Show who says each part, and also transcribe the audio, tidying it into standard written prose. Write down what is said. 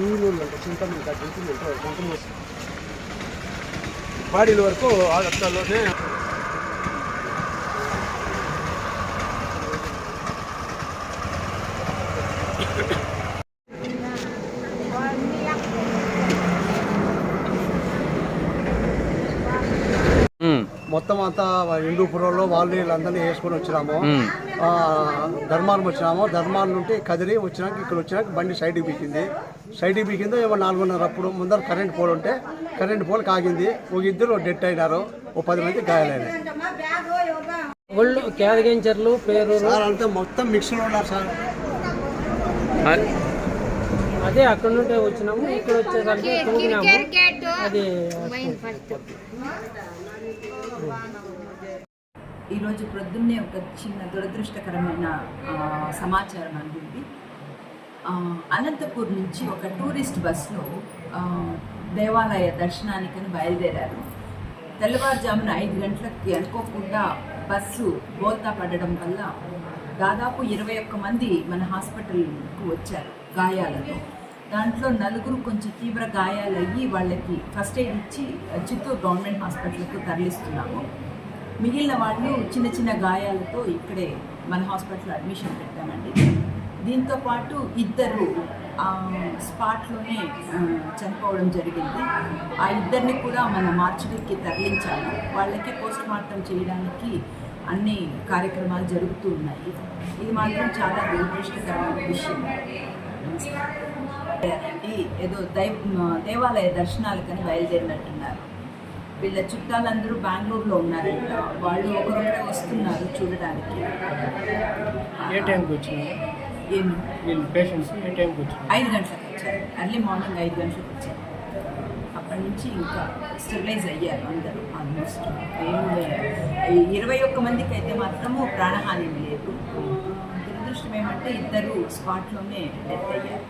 Speaker 1: ఊళ్ళు అంటే చింతమంది కట్టించిందంటే కొంచెం బాడీల వరకు ఆగస్టాల్లోనే మొత్తం అంతా హిందూపురంలో వాళ్ళు వీళ్ళందరినీ వేసుకొని వచ్చినాము. ధర్మారం వచ్చినాము. ధర్మారం నుండి కదిరి వచ్చినాక ఇక్కడ వచ్చినాక బండి సైడ్కి బీకిందో ఏమో 4:30 అప్పుడు ముందర కరెంట్ పోల్ ఉంటే కరెంట్ పోల్ కాగింది. ఒక ఇద్దరు డెత్ అయినారు, ఓ 10 మంది గాయాలైనారు.
Speaker 2: ఒళ్ళు క్యాదగించర్లు పేరు
Speaker 1: సార్ అంతా మొత్తం మిక్స్లో ఉన్నారు సార్.
Speaker 2: అదే అక్కడ నుండే వచ్చినాము, ఇక్కడ వచ్చేసరికి తూగినాము. అది
Speaker 3: ఈరోజు ప్రొద్దున్నే ఒక చిన్న దురదృష్టకరమైన సమాచారం అందింది. అనంతపూర్ నుంచి ఒక టూరిస్ట్ బస్సులో దేవాలయ దర్శనానికని బయలుదేరారు. తెల్లవారుజామున 5 గంటలకి అనుకోకుండా బస్సు బోల్తా పడడం వల్ల దాదాపు 21 మంది మన హాస్పిటల్కు వచ్చారు గాయాలతో. దాంట్లో 4 కొంచెం తీవ్ర గాయాలయ్యి వాళ్ళకి ఫస్ట్ ఎయిడ్ ఇచ్చి చిత్తూరు గవర్నమెంట్ హాస్పిటల్కు తరలిస్తున్నాము. మిగిలిన వాళ్ళు చిన్న చిన్న గాయాలతో ఇక్కడే మన హాస్పిటల్లో అడ్మిషన్ పెట్టామండి. దీంతోపాటు 2 స్పాట్లోనే చనిపోవడం జరిగింది. ఆ 2ని కూడా మన మార్చిడికి తరలించాము. వాళ్ళకి పోస్ట్ మార్టం చేయడానికి అన్ని కార్యక్రమాలు జరుగుతూ ఉన్నాయి. ఇది మాత్రం చాలా దురదృష్టకరమైన విషయం. ఏదో దేవాలయ దర్శనాలకని బయలుదేరినట్టున్నారు. వీళ్ళ చుట్టాలందరూ బెంగళూరులో ఉన్నారంట. వాళ్ళు ఒకరొకరే వస్తున్నారు చూడడానికి.
Speaker 2: ఏ టైంకి వచ్చినారు? పేషెంట్స్ ఏ టైంకి వచ్చారు?
Speaker 3: 5 గంటలకు వచ్చారు. ఎర్లీ మార్నింగ్ 5 గంటలకు వచ్చారు. అప్పటి నుంచి ఇంకా స్టెబిలైజ్ అయ్యారు అందరూ. ఆల్మోస్ట్ 21 మందికి అయితే మాత్రము ప్రాణహాని లేదు. దురదృష్టం ఏమంటే 2 స్పాట్లోనే డెత్ అయ్యారు.